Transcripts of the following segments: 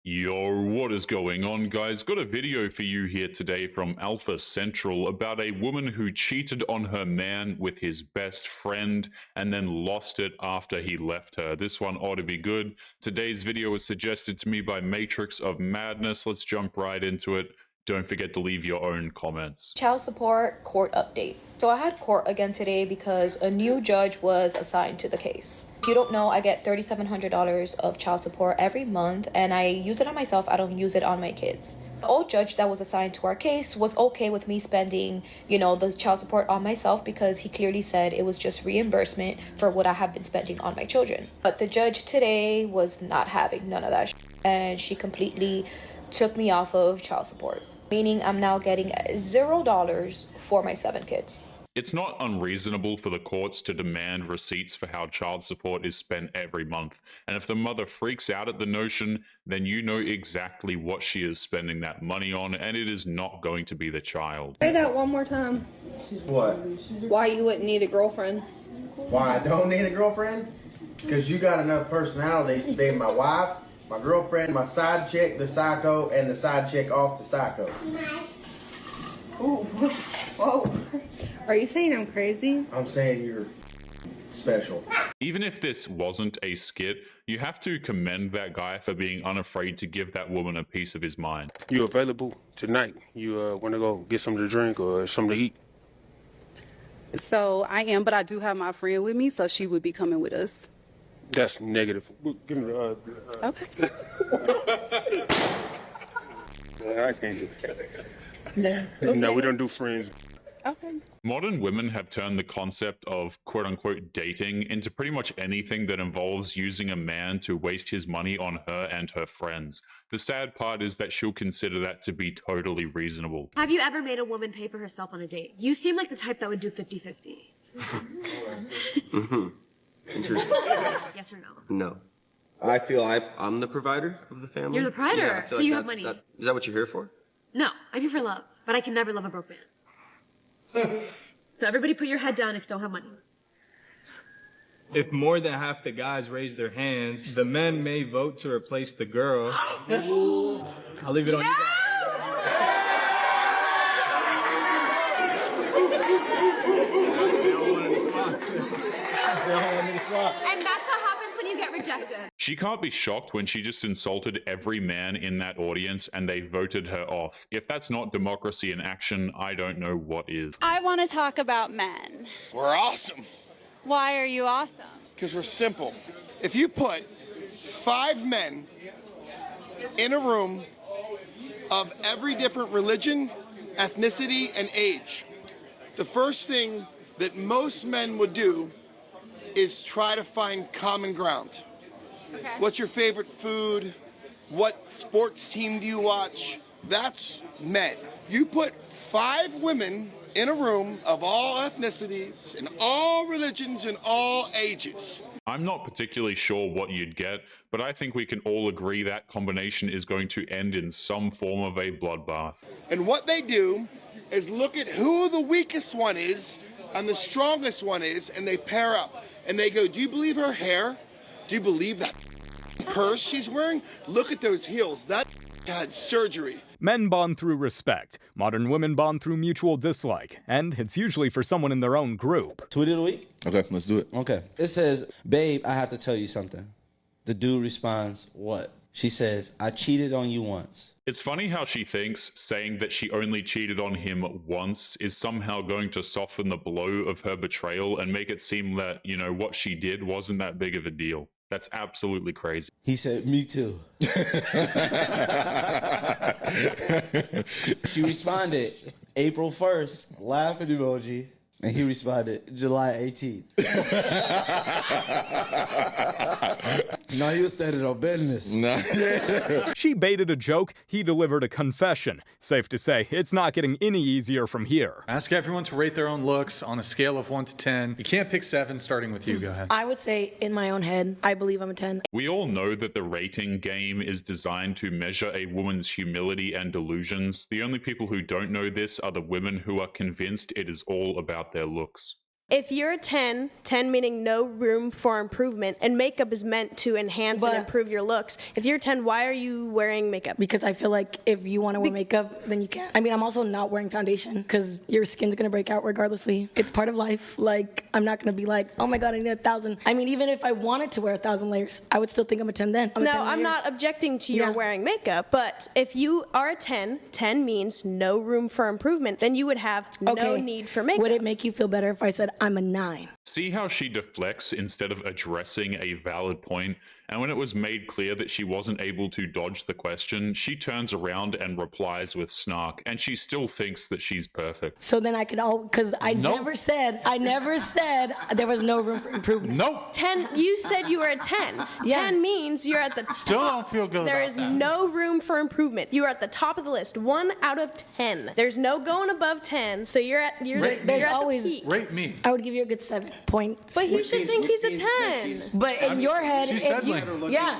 Yo, what is going on, guys? Got a video for you here today from Alpha Central about a woman who cheated on her man with his best friend and then lost it after he left her. This one ought to be good. Today's video was suggested to me by Matrix of Madness. Let's jump right into it. Don't forget to leave your own comments. Child support court update. So I had court again today because a new judge was assigned to the case. If you don't know, I get $3,700 of child support every month, and I use it on myself. I don't use it on my kids. The old judge that was assigned to our case was okay with me spending, the child support on myself because he clearly said it was just reimbursement for what I have been spending on my children. But the judge today was not having none of that and she completely took me off of child support, meaning I'm now getting $0 for my 7 kids. It's not unreasonable for the courts to demand receipts for how child support is spent every month. And if the mother freaks out at the notion, then you know exactly what she is spending that money on, and it is not going to be the child. Say that one more time. What? Why you wouldn't need a girlfriend? Why I don't need a girlfriend? Because you got enough personalities to be my wife, my girlfriend, my side chick, the psycho, and the side chick off the psycho. Nice. Ooh. Whoa. Are you saying I'm crazy? I'm saying you're special. Even if this wasn't a skit, you have to commend that guy for being unafraid to give that woman a piece of his mind. You available tonight? You want to go get something to drink or something to eat? So I am, but I do have my friend with me, so she would be coming with us. That's negative. Give me the, Okay. I can't do that. No. No, we don't do friends. Okay. Modern women have turned the concept of quote-unquote dating into pretty much anything that involves using a man to waste his money on her and her friends. The sad part is that she'll consider that to be totally reasonable. Have you ever made a woman pay for herself on a date? You seem like the type that would do 50-50. Mm-hmm. Interesting. Yes or no? No. I feel I'm the provider of the family. You're the provider, Yeah, I feel so you like have money. Is that what you're here for? No, I'm here for love, but I can never love a broke man. So everybody put your head down if you don't have money. If more than half the guys raise their hands, the men may vote to replace the girl. I'll leave it on you guys. And that's what happens when you get rejected. She can't be shocked when she just insulted every man in that audience and they voted her off. If that's not democracy in action, I don't know what is. I want to talk about men. We're awesome. Why are you awesome? Because we're simple. If you put 5 men in a room of every different religion, ethnicity, and age, the first thing that most men would do is try to find common ground. Okay. What's your favorite food? What sports team do you watch? That's men. You put 5 women in a room of all ethnicities and all religions and all ages. I'm not particularly sure what you'd get, but I think we can all agree that combination is going to end in some form of a bloodbath. And what they do is look at who the weakest one is and the strongest one is, and they pair up. And they go, do you believe her hair? Do you believe that purse she's wearing? Look at those heels. That had surgery. Men bond through respect. Modern women bond through mutual dislike. And it's usually for someone in their own group. Tweet of the week? Okay, let's do it. Okay. It says, babe, I have to tell you something. The dude responds, what? She says, I cheated on you once. It's funny how she thinks saying that she only cheated on him once is somehow going to soften the blow of her betrayal and make it seem that, what she did wasn't that big of a deal. That's absolutely crazy. He said, me too. She responded, April 1st, laughing emoji. And he responded, July 18th. No, he was standing on business. She baited a joke, he delivered a confession. Safe to say, it's not getting any easier from here. Ask everyone to rate their own looks on a scale of 1 to 10. You can't pick 7, starting with you. Go ahead. I would say in my own head, I believe I'm a 10. We all know that the rating game is designed to measure a woman's humility and delusions. The only people who don't know this are the women who are convinced it is all about their looks. If you're a 10, 10 meaning no room for improvement, and makeup is meant to enhance and improve your looks. If you're 10, why are you wearing makeup? Because I feel like if you want to wear makeup, then you can. I mean, I'm also not wearing foundation because your skin's gonna break out regardlessly. It's part of life. Like, I'm not gonna be like, oh my God, I need 1,000. I mean, even if I wanted to wear 1,000 layers, I would still think I'm a 10 then. No, I'm not objecting to your wearing makeup, but if you are a 10, 10 means no room for improvement, then you would have no need for makeup. Would it make you feel better if I said I'm a 9? See how she deflects instead of addressing a valid point? And when it was made clear that she wasn't able to dodge the question, she turns around and replies with snark, and she still thinks that she's perfect. So then I could because I never said there was no room for improvement. Nope. 10, you said you were a 10. 10 means you're at the top. Still don't feel good There about is that. no room for improvement. You are at the top of the list. 1 out of 10. There's no going above 10. So you're at the peak. Rate me. I would give you a good 7 points. But you should think he's a 10. But in your head,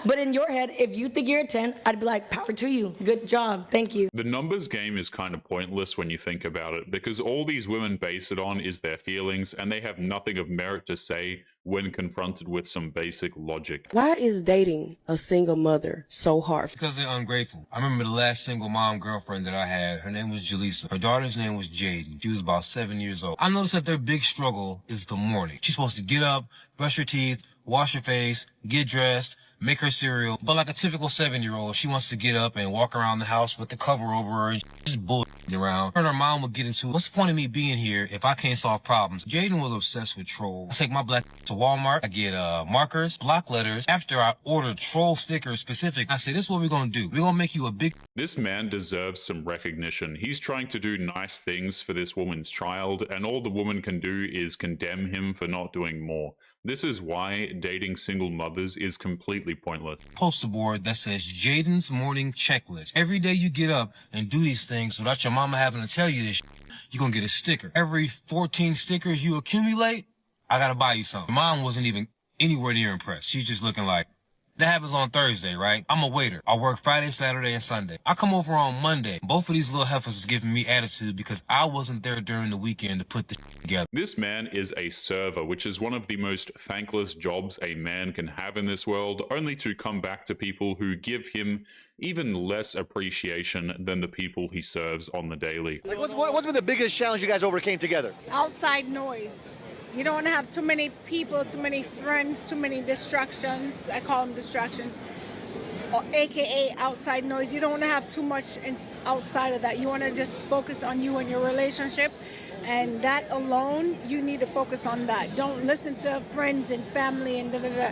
but in your head, if you think you're a 10, I'd be like, power to you. Good job. Thank you. The numbers game is kind of pointless when you think about it, because all these women base it on is their feelings, and they have nothing of merit to say when confronted with some basic logic. Why is dating a single mother so hard? Because they're ungrateful. I remember the last single mom girlfriend that I had. Her name was Jaleesa. Her daughter's name was Jaden. She was about 7 years old. I noticed that their big struggle is the morning. She's supposed to get up, brush her teeth, wash her face, get dressed, make her cereal. But like a typical 7-year-old, she wants to get up and walk around the house with the cover over her and just bullshitting around. Her and her mom would get into, what's the point of me being here if I can't solve problems? Jaden was obsessed with trolls. I take my black to Walmart. I get markers, block letters. After I order troll stickers specific, I say, this is what we're going to do. We're going to make you a big... This man deserves some recognition. He's trying to do nice things for this woman's child, and all the woman can do is condemn him for not doing more. This is why dating single mothers is completely pointless. Poster board that says Jaden's morning checklist. Every day you get up and do these things without your mama having to tell you this, you're gonna get a sticker. Every 14 stickers you accumulate, I gotta buy you something. Mom wasn't even anywhere near impressed. She's just looking like, that happens on Thursday, right? I'm a waiter. I work Friday, Saturday, and Sunday. I come over on Monday. Both of these little heifers is giving me attitude because I wasn't there during the weekend to put the together. This man is a server, which is one of the most thankless jobs a man can have in this world, only to come back to people who give him even less appreciation than the people he serves on the daily. Like, what's been the biggest challenge you guys overcame together? Outside noise. You don't want to have too many people, too many friends, too many distractions. I call them distractions, or AKA outside noise. You don't want to have too much outside of that. You want to just focus on you and your relationship. And that alone, you need to focus on that. Don't listen to friends and family and da-da-da.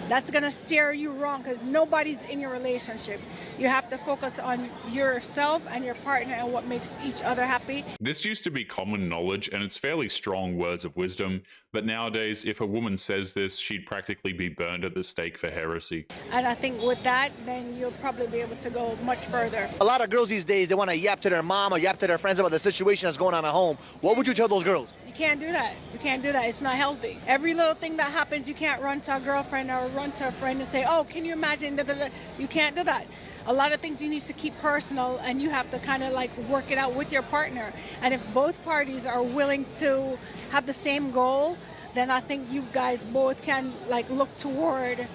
That's going to steer you wrong because nobody's in your relationship. You have to focus on yourself and your partner and what makes each other happy. This used to be common knowledge, and it's fairly strong words of wisdom, but nowadays, if a woman says this, she'd practically be burned at the stake for heresy. And I think with that, then you'll probably be able to go much further. A lot of girls these days, they want to yap to their mom or yap to their friends about the situation that's going on at home. What would you tell those girls? You can't do that. You can't do that. It's not healthy. Every little thing that happens, you can't run to a girlfriend or run to a friend and say, oh, can you imagine? You can't do that. A lot of things you need to keep personal, and you have to kind of like work it out with your partner. And if both parties are willing to have the same goal, then I think you guys both can like look toward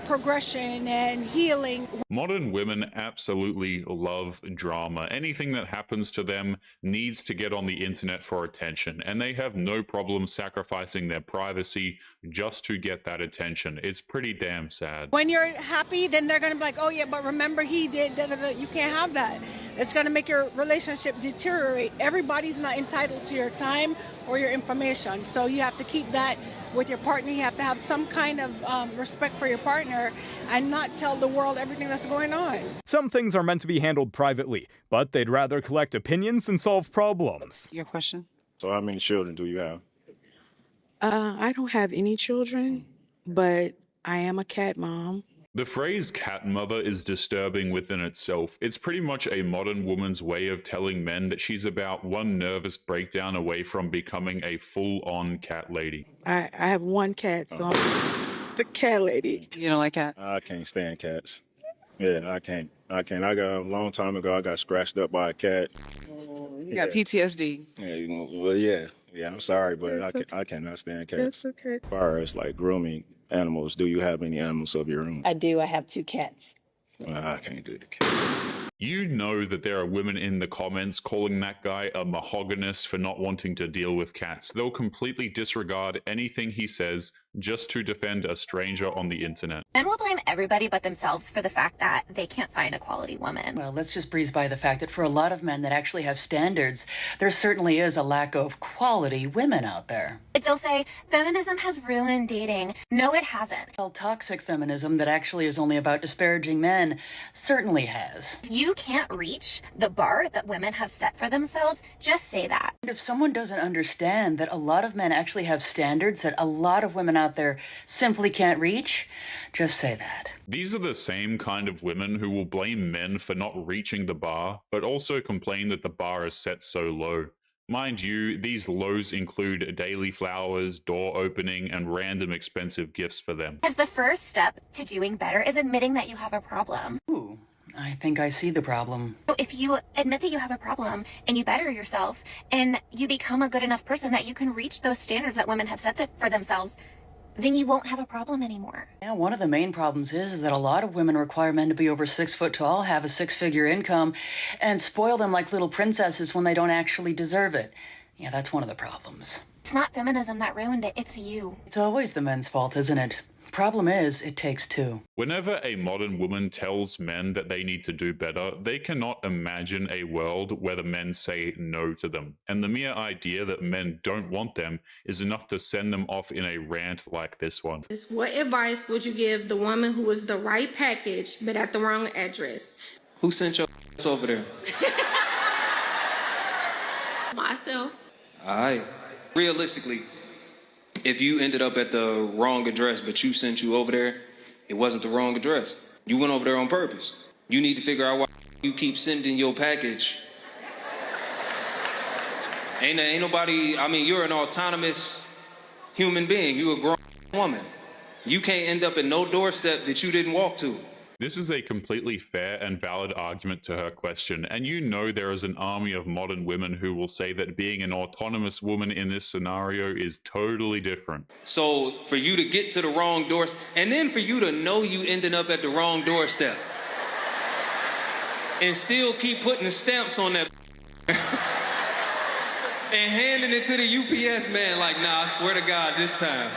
progression and healing. Modern women absolutely love drama. Anything that happens to them needs to get on the internet for attention, and they have no problem sacrificing their privacy just to get that attention. It's pretty damn sad. When you're happy, then they're going to be like, oh yeah, but remember he did, da, da, da. You can't have that. It's going to make your relationship deteriorate. Everybody's not entitled to your time or your information, so you have to keep that with your partner. You have to have some kind of respect for your partner and not tell the world everything that's going on. Some things are meant to be handled privately, but they'd rather collect opinions than solve problems. Your question? So how many children do you have? I don't have any children, but I am a cat mom. The phrase cat mother is disturbing within itself. It's pretty much a modern woman's way of telling men that she's about one nervous breakdown away from becoming a full-on cat lady. I have one cat, so I'm the cat lady. You don't like cats? I can't stand cats. Yeah, I can't. I got a long time ago, I got scratched up by a cat. You got PTSD. Yeah, well, yeah. Yeah, I'm sorry, but I cannot stand cats. That's okay. As far as like grooming animals, do you have any animals of your own? I do. I have 2 cats. Well, I can't do the cat. You know that there are women in the comments calling that guy a mahoganyist for not wanting to deal with cats. They'll completely disregard anything he says just to defend a stranger on the internet. Men will blame everybody but themselves for the fact that they can't find a quality woman. Well, let's just breeze by the fact that for a lot of men that actually have standards, there certainly is a lack of quality women out there. Like they'll say, feminism has ruined dating. No, it hasn't. Well, toxic feminism that actually is only about disparaging men certainly has. If you can't reach the bar that women have set for themselves, just say that. And if someone doesn't understand that a lot of men actually have standards that a lot of women out there simply can't reach, just say that. These are the same kind of women who will blame men for not reaching the bar, but also complain that the bar is set so low. Mind you, these lows include daily flowers, door opening, and random expensive gifts for them. Because the first step to doing better is admitting that you have a problem. Ooh, I think I see the problem. So if you admit that you have a problem and you better yourself and you become a good enough person that you can reach those standards that women have set for themselves, then you won't have a problem anymore. Yeah, one of the main problems is that a lot of women require men to be over 6 foot tall, have a 6-figure income, and spoil them like little princesses when they don't actually deserve it. Yeah, that's one of the problems. It's not feminism that ruined it, it's you. It's always the men's fault, isn't it? Problem is, it takes 2. Whenever a modern woman tells men that they need to do better, they cannot imagine a world where the men say no to them. And the mere idea that men don't want them is enough to send them off in a rant like this one. What advice would you give the woman who was the right package but at the wrong address? Who sent your ass over there? Myself. Alright. Realistically, if you ended up at the wrong address, but you sent you over there, it wasn't the wrong address. You went over there on purpose. You need to figure out why you keep sending your package. Ain't nobody, I mean, you're an autonomous human being. You're a grown woman. You can't end up at no doorstep that you didn't walk to. This is a completely fair and valid argument to her question, and you know there is an army of modern women who will say that being an autonomous woman in this scenario is totally different. So for you to get to the wrong doors, and then for you to know you ended up at the wrong doorstep, and still keep putting the stamps on that and handing it to the UPS man like, nah, I swear to God, this time.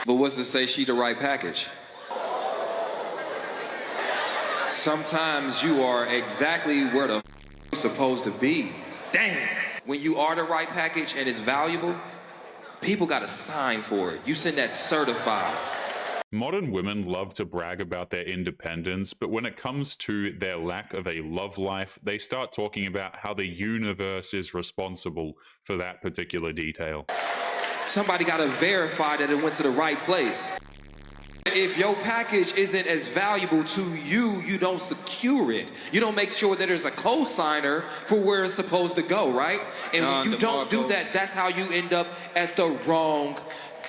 But what's to say she the right package? Sometimes you are exactly where the you're supposed to be. Damn. When you are the right package and it's valuable, people got to sign for it. You send that certified. Modern women love to brag about their independence, but when it comes to their lack of a love life, they start talking about how the universe is responsible for that particular detail. Somebody got to verify that it went to the right place. If your package isn't as valuable to you, you don't secure it. You don't make sure that there's a co-signer for where it's supposed to go, right? And when you don't do that, that's how you end up at the wrong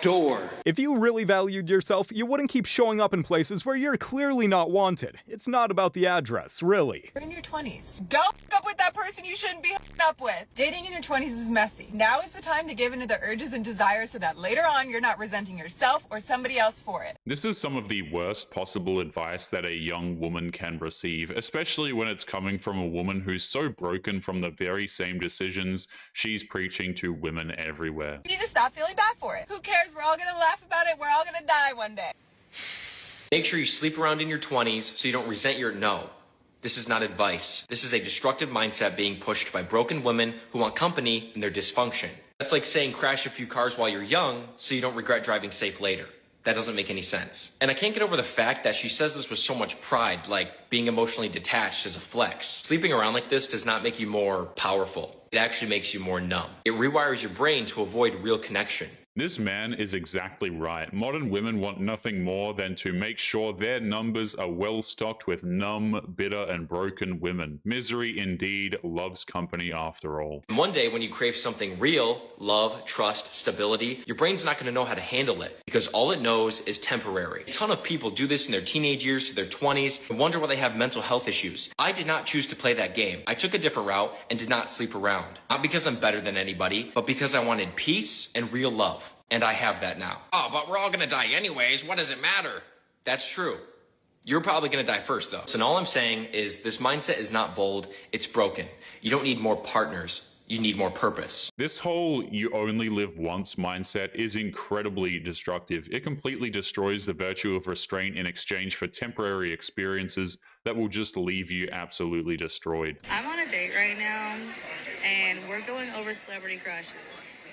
door. If you really valued yourself, you wouldn't keep showing up in places where you're clearly not wanted. It's not about the address, really. You're in your 20s. Go up with that person you shouldn't be hooking up with. Dating in your 20s is messy. Now is the time to give into the urges and desires so that later on you're not resenting yourself or somebody else for it. This is some of the worst possible advice that a young woman can receive, especially when it's coming from a woman who's so broken from the very same decisions she's preaching to women everywhere. You need to stop feeling bad for it. Who cares? We're all gonna laugh about it. We're all gonna die one day. Make sure you sleep around in your 20s so you don't resent your no. This is not advice. This is a destructive mindset being pushed by broken women who want company in their dysfunction. That's like saying crash a few cars while you're young so you don't regret driving safe later. That doesn't make any sense. And I can't get over the fact that she says this with so much pride, like being emotionally detached is a flex. Sleeping around like this does not make you more powerful. It actually makes you more numb. It rewires your brain to avoid real connection. This man is exactly right. Modern women want nothing more than to make sure their numbers are well stocked with numb, bitter, and broken women. Misery indeed loves company after all. And one day when you crave something real, love, trust, stability, your brain's not going to know how to handle it because all it knows is temporary. A ton of people do this in their teenage years to their 20s and wonder why they have mental health issues. I did not choose to play that game. I took a different route and did not sleep around. Not because I'm better than anybody, but because I wanted peace and real love. And I have that now. Oh, but we're all gonna die anyways. What does it matter? That's true. You're probably gonna die first, though. So all I'm saying is this mindset is not bold, it's broken. You don't need more partners. You need more purpose. This whole you only live once mindset is incredibly destructive. It completely destroys the virtue of restraint in exchange for temporary experiences that will just leave you absolutely destroyed. I'm on a date right now, and we're going over celebrity crushes.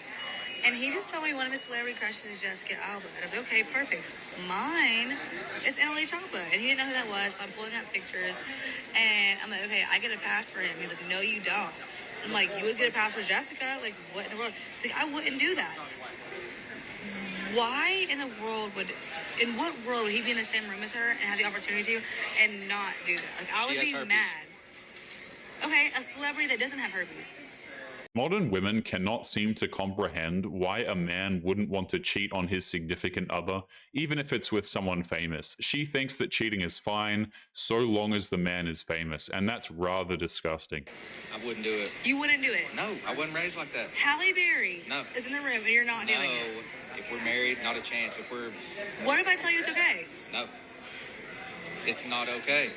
And he just told me one of his celebrity crushes is Jessica Alba. And I was like, okay, perfect. Mine is Annalie Choppa. And he didn't know who that was, so I'm pulling up pictures. And I'm like, okay, I get a pass for him. He's like, no, you don't. I'm like, you would get a pass for Jessica? Like, what in the world? He's like, I wouldn't do that. Why in what world would he be in the same room as her and have the opportunity to and not do that? Like, I would be mad. Okay, a celebrity that doesn't have herpes. Modern women cannot seem to comprehend why a man wouldn't want to cheat on his significant other, even if it's with someone famous. She thinks that cheating is fine, so long as the man is famous, and that's rather disgusting. I wouldn't do it. You wouldn't do it? No, I wasn't raised like that. Halle Berry is in the room and you're not doing it. No, if we're married, not a chance. What if I tell you it's okay? No, it's not okay.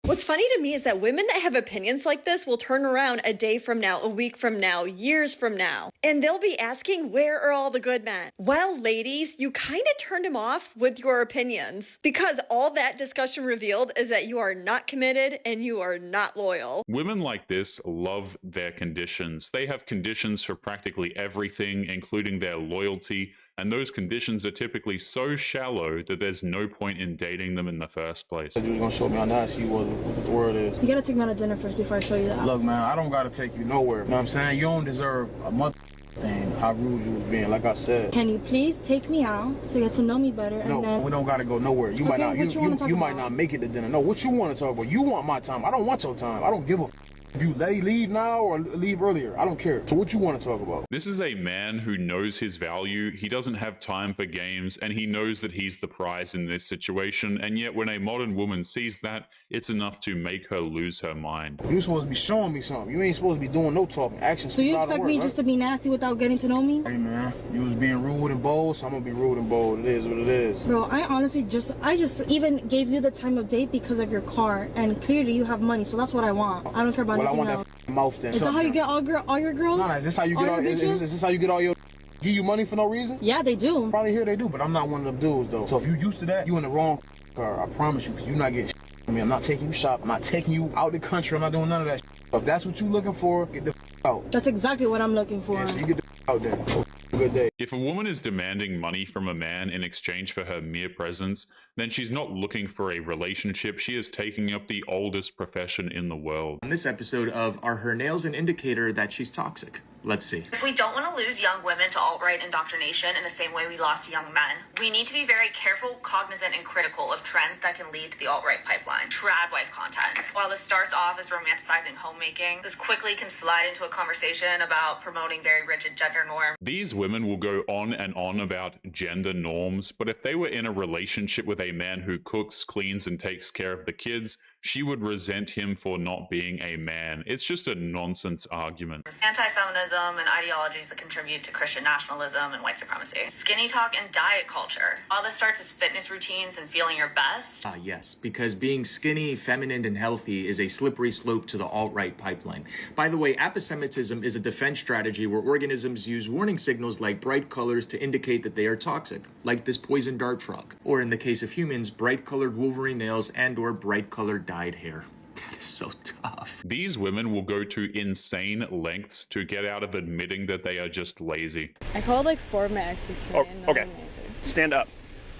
What's funny to me is that women that have opinions like this will turn around a day from now, a week from now, years from now, and they'll be asking, where are all the good men? Well, ladies, you kind of turned him off with your opinions because all that discussion revealed is that you are not committed and you are not loyal. Women like this love their conditions. They have conditions for practically everything, including their loyalty, and those conditions are typically so shallow that there's no point in dating them in the first place. You was gonna show me how nice you was, what the word is. You gotta take me out to dinner first before I show you that. Look, man, I don't gotta take you nowhere. You know what I'm saying? You don't deserve a month thing, how rude you was being, like I said. Can you please take me out to get to know me better? No, and then... we don't gotta go nowhere. You might not. You might not make it to dinner. No, what you want to talk about? You want my time. I don't want your time. I don't give a. If you leave now or leave earlier, I don't care. So what you want to talk about? This is a man who knows his value. He doesn't have time for games, and he knows that he's the prize in this situation. And yet when a modern woman sees that, it's enough to make her lose her mind. You're supposed to be showing me something. You ain't supposed to be doing no talking. Actions. So you expect me just to be nasty without getting to know me? Hey man, you was being rude and bold, so I'm gonna be rude and bold. It is what it is. Bro, I honestly I just even gave you the time of date because of your car, and clearly you have money, so that's what I want. I don't care about anything else. Mouth then. Is that how you get all your girls? No, is this how you get all? Is this how you get all your? Give you money for no reason? Yeah, they do. Probably here they do, but I'm not one of them dudes though. So if you used to that, you in the wrong car. I promise you, because you're not getting. I mean, I'm not taking you shopping. I'm not taking you out the country. I'm not doing none of that. If that's what you're looking for, get the out. That's exactly what I'm looking for. Yeah, so you get the out there. Good day. If a woman is demanding money from a man in exchange for her mere presence, then she's not looking for a relationship. She is taking up the oldest profession in the world. In this episode of Are Her Nails an Indicator That She's Toxic? Let's see. If we don't want to lose young women to alt-right indoctrination in the same way we lost young men, we need to be very careful, cognizant, and critical of trends that can lead to the alt-right pipeline. Trad wife content. While this starts off as romanticizing homemaking, this quickly can slide into a conversation about promoting very rigid gender norms. These women will go on and on about gender norms, but if they were in a relationship with a man who cooks, cleans, and takes care of the kids, she would resent him for not being a man. It's just a nonsense argument. Anti-feminism and ideologies that contribute to Christian nationalism and white supremacy. Skinny talk and diet culture. All this starts as fitness routines and feeling your best. Yes, because being skinny, feminine, and healthy is a slippery slope to the alt-right pipeline. By the way, aposematism is a defense strategy where organisms use warning signals like bright colors to indicate that they are toxic, like this poison dart frog. Or in the case of humans, bright-colored Wolverine nails and/or bright-colored dyed hair. That is so tough. These women will go to insane lengths to get out of admitting that they are just lazy. I called like 4 of my exes today and no one answered. Stand up.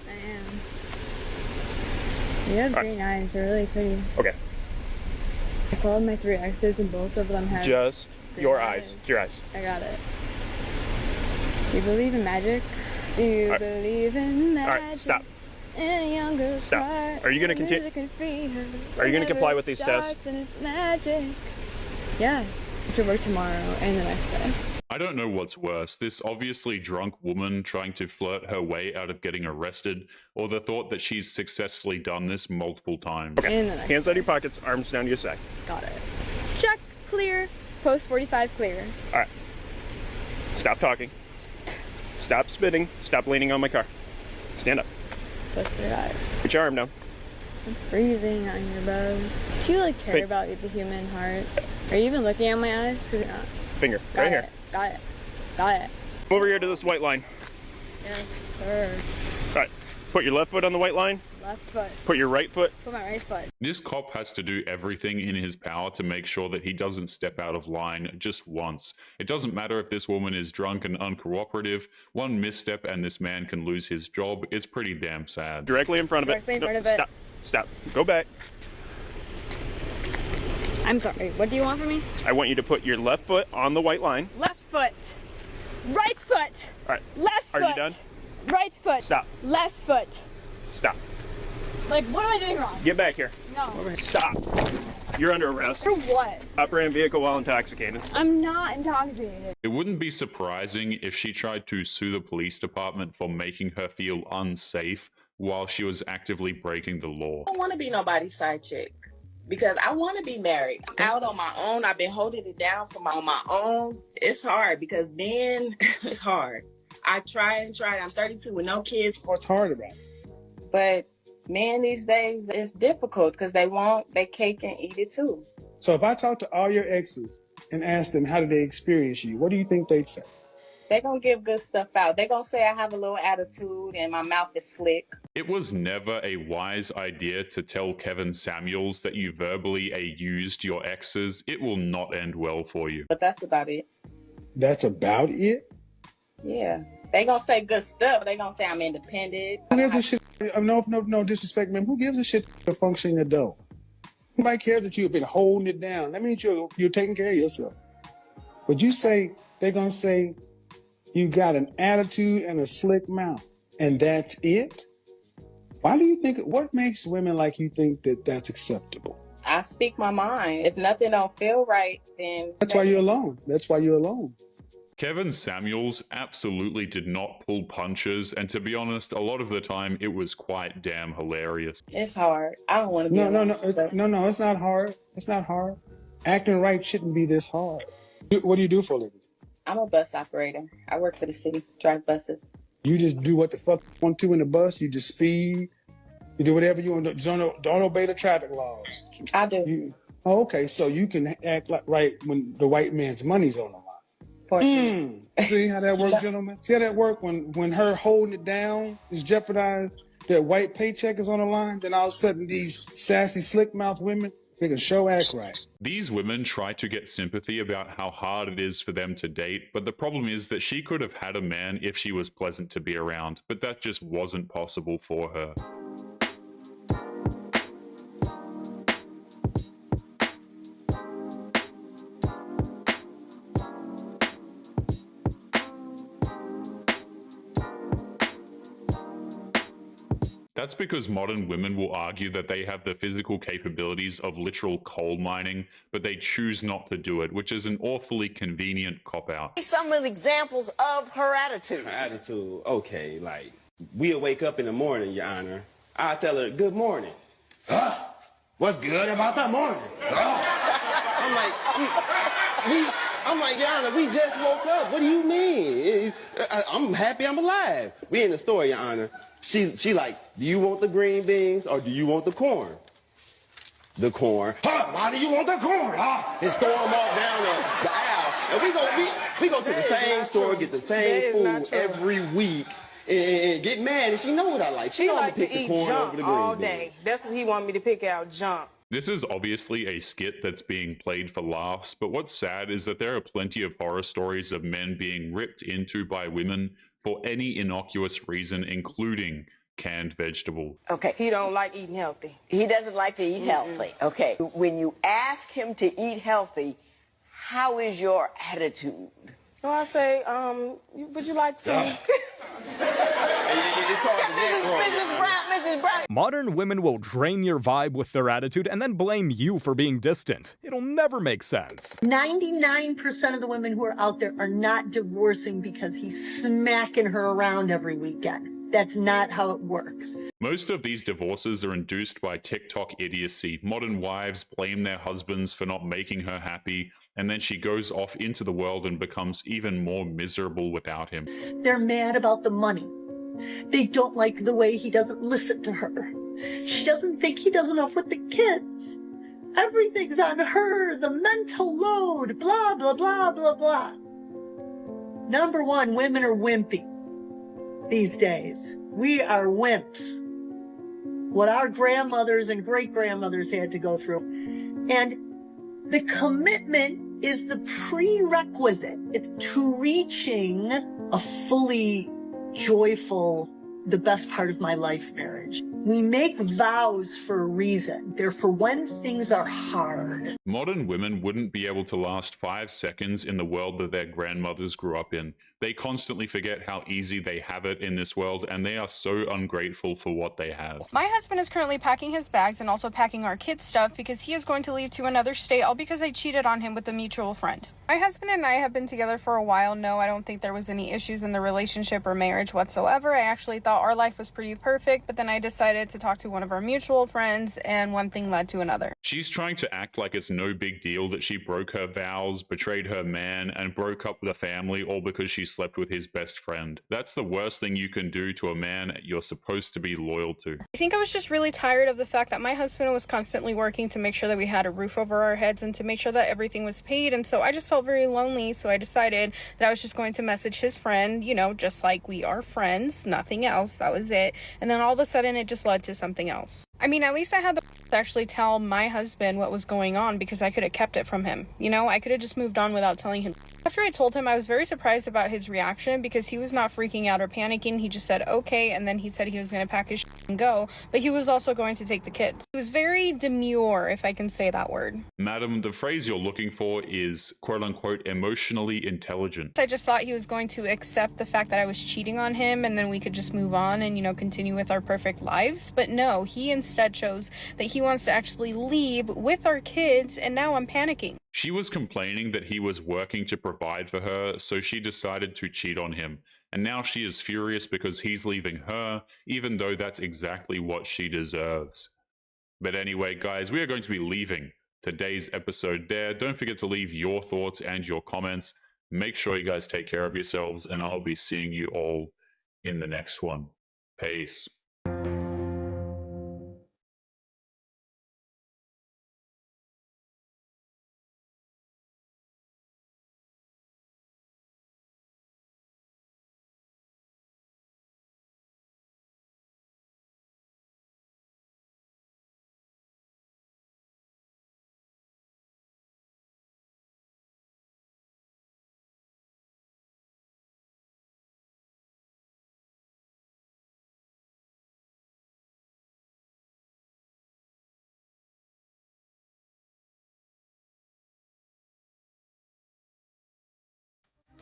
I am. You have green eyes. They're really pretty. Okay. I called my 3 exes and both of them had just your eyes. Your eyes. I got it. You believe in magic? Do you believe in magic? All right, stop. In a young girl's Stop. heart, Are you gonna continue? music can free her. Are you gonna comply Whenever with it these tests? starts and it's magic. Yes. To work tomorrow and the next day. I don't know what's worse, this obviously drunk woman trying to flirt her way out of getting arrested, or the thought that she's successfully done this multiple times. Okay. Hands out of your pockets, arms down to your side. Got it. Check. Clear. Post 45 clear. All right. Stop talking. Stop spitting. Stop leaning on my car. Stand up. Post 45. Put your arm down. I'm freezing on your bow. Do you like care about the human heart? Are you even looking at my eyes? 'Cause you're not. Finger. Got right it. here. Got it. Got it. Come over here to this white line. Yes, sir. All right. Put your left foot on the white line. Left foot. Put your right foot. Put my right foot. This cop has to do everything in his power to make sure that he doesn't step out of line just once. It doesn't matter if this woman is drunk and uncooperative, one misstep and this man can lose his job. It's pretty damn sad. Directly in front of it. Directly in front of it. Stop. Stop. Go back. I'm sorry. What do you want from me? I want you to put your left foot on the white line. Left foot. Right foot. All right. Left foot. Are you done? Right foot. Stop. Left foot. Stop. Like, what am I doing wrong? Get back here. No. Stop. You're under arrest. For what? Operating vehicle while intoxicated. I'm not intoxicated. It wouldn't be surprising if she tried to sue the police department for making her feel unsafe while she was actively breaking the law. I don't want to be nobody's side chick because I want to be married. I'm out on my own. I've been holding it down on my own. It's hard because then it's hard. I try and try. I'm 32 with no kids. What's hard about it? But men these days, it's difficult because they want their cake and eat it too. So if I talk to all your exes and ask them how did they experience you, what do you think they'd say? They're going to give good stuff out. They're going to say I have a little attitude and my mouth is slick. It was never a wise idea to tell Kevin Samuels that you verbally abused your exes. It will not end well for you. But that's about it. That's about it? Yeah. They going to say good stuff. They going to say I'm independent. Who gives a shit? No disrespect, man. Who gives a shit to functioning adult? Nobody cares that you've been holding it down. That means you're taking care of yourself. But you say, they're going to say, you got an attitude and a slick mouth, and that's it? Why do you think, what makes women like you think that that's acceptable? I speak my mind. If nothing don't feel right, then... That's why you're alone. That's why you're alone. Kevin Samuels absolutely did not pull punches, and to be honest, a lot of the time it was quite damn hilarious. It's hard. I don't want to be No, it's not hard. It's not hard. Acting right shouldn't be this hard. What do you do for a living? I'm a bus operator. I work for the city, drive buses. You just do what the fuck you want to in the bus. You just speed. You do whatever you want to. Don't obey the traffic laws. I do. Okay, so you can act like right when the white man's money's on the line. See how that works, gentlemen? See how that works when her holding it down is jeopardized, that white paycheck is on the line, then all of a sudden these sassy, slick-mouthed women, they can show act right. These women try to get sympathy about how hard it is for them to date, but the problem is that she could have had a man if she was pleasant to be around, but that just wasn't possible for her. That's because modern women will argue that they have the physical capabilities of literal coal mining, but they choose not to do it, which is an awfully convenient cop-out. Some of the examples of her attitude. Her attitude, okay, like, we'll wake up in the morning, Your Honor. I'll tell her, good morning. Huh? What's good about the morning? Huh? I'm like, Your Honor, we just woke up. What do you mean? I'm happy I'm alive. We in the store, Your Honor. She like, do you want the green beans or do you want the corn? The corn. Huh? Why do you want the corn? Huh? And storm off down the aisle. And we go to the same store, get the same food every week, and get mad. And she know what I like. She know I'm gonna pick the corn over the green all beans. day. That's what he want me to pick out, junk. This is obviously a skit that's being played for laughs, but what's sad is that there are plenty of horror stories of men being ripped into by women for any innocuous reason, including canned vegetable. Okay, he don't like eating healthy. He doesn't like to eat healthy. Okay, when you ask him to eat healthy, how is your attitude? Well, I say, would you like some? Mrs. Brown. Modern women will drain your vibe with their attitude and then blame you for being distant. It'll never make sense. 99% of the women who are out there are not divorcing because he's smacking her around every weekend. That's not how it works. Most of these divorces are induced by TikTok idiocy. Modern wives blame their husbands for not making her happy, and then she goes off into the world and becomes even more miserable without him. They're mad about the money. They don't like the way he doesn't listen to her. She doesn't think he does enough with the kids. Everything's on her, the mental load, blah, blah, blah, blah, blah. Number one, women are wimpy these days. We are wimps. What our grandmothers and great-grandmothers had to go through. And the commitment is the prerequisite to reaching a fully joyful, the best part of my life marriage. We make vows for a reason. They're for when things are hard. Modern women wouldn't be able to last 5 seconds in the world that their grandmothers grew up in. They constantly forget how easy they have it in this world, and they are so ungrateful for what they have. My husband is currently packing his bags and also packing our kids' stuff because he is going to leave to another state, all because I cheated on him with a mutual friend. My husband and I have been together for a while. No, I don't think there was any issues in the relationship or marriage whatsoever. I actually thought our life was pretty perfect, but then I decided to talk to one of our mutual friends, and one thing led to another. She's trying to act like it's no big deal that she broke her vows, betrayed her man, and broke up with a family, all because she slept with his best friend. That's the worst thing you can do to a man you're supposed to be loyal to. I think I was just really tired of the fact that my husband was constantly working to make sure that we had a roof over our heads and to make sure that everything was paid, and so I just felt very lonely, so I decided that I was just going to message his friend, you know, just like we are friends, nothing else, that was it. And then all of a sudden it just led to something else. I mean, at least I had the to actually tell my husband what was going on because I could have kept it from him. You know, I could have just moved on without telling him. After I told him, I was very surprised about his reaction because he was not freaking out or panicking. He just said, okay, and then he said he was going to pack his shit and go, but he was also going to take the kids. He was very demure, if I can say that word. Madam, the phrase you're looking for is quote-unquote emotionally intelligent. I just thought he was going to accept the fact that I was cheating on him and then we could just move on and, you know, continue with our perfect lives. But no, he instead chose that he wants to actually leave with our kids, and now I'm panicking. She was complaining that he was working to provide for her, so she decided to cheat on him. And now she is furious because he's leaving her, even though that's exactly what she deserves. But anyway, guys, we are going to be leaving today's episode there. Don't forget to leave your thoughts and your comments. Make sure you guys take care of yourselves, and I'll be seeing you all in the next one. Peace.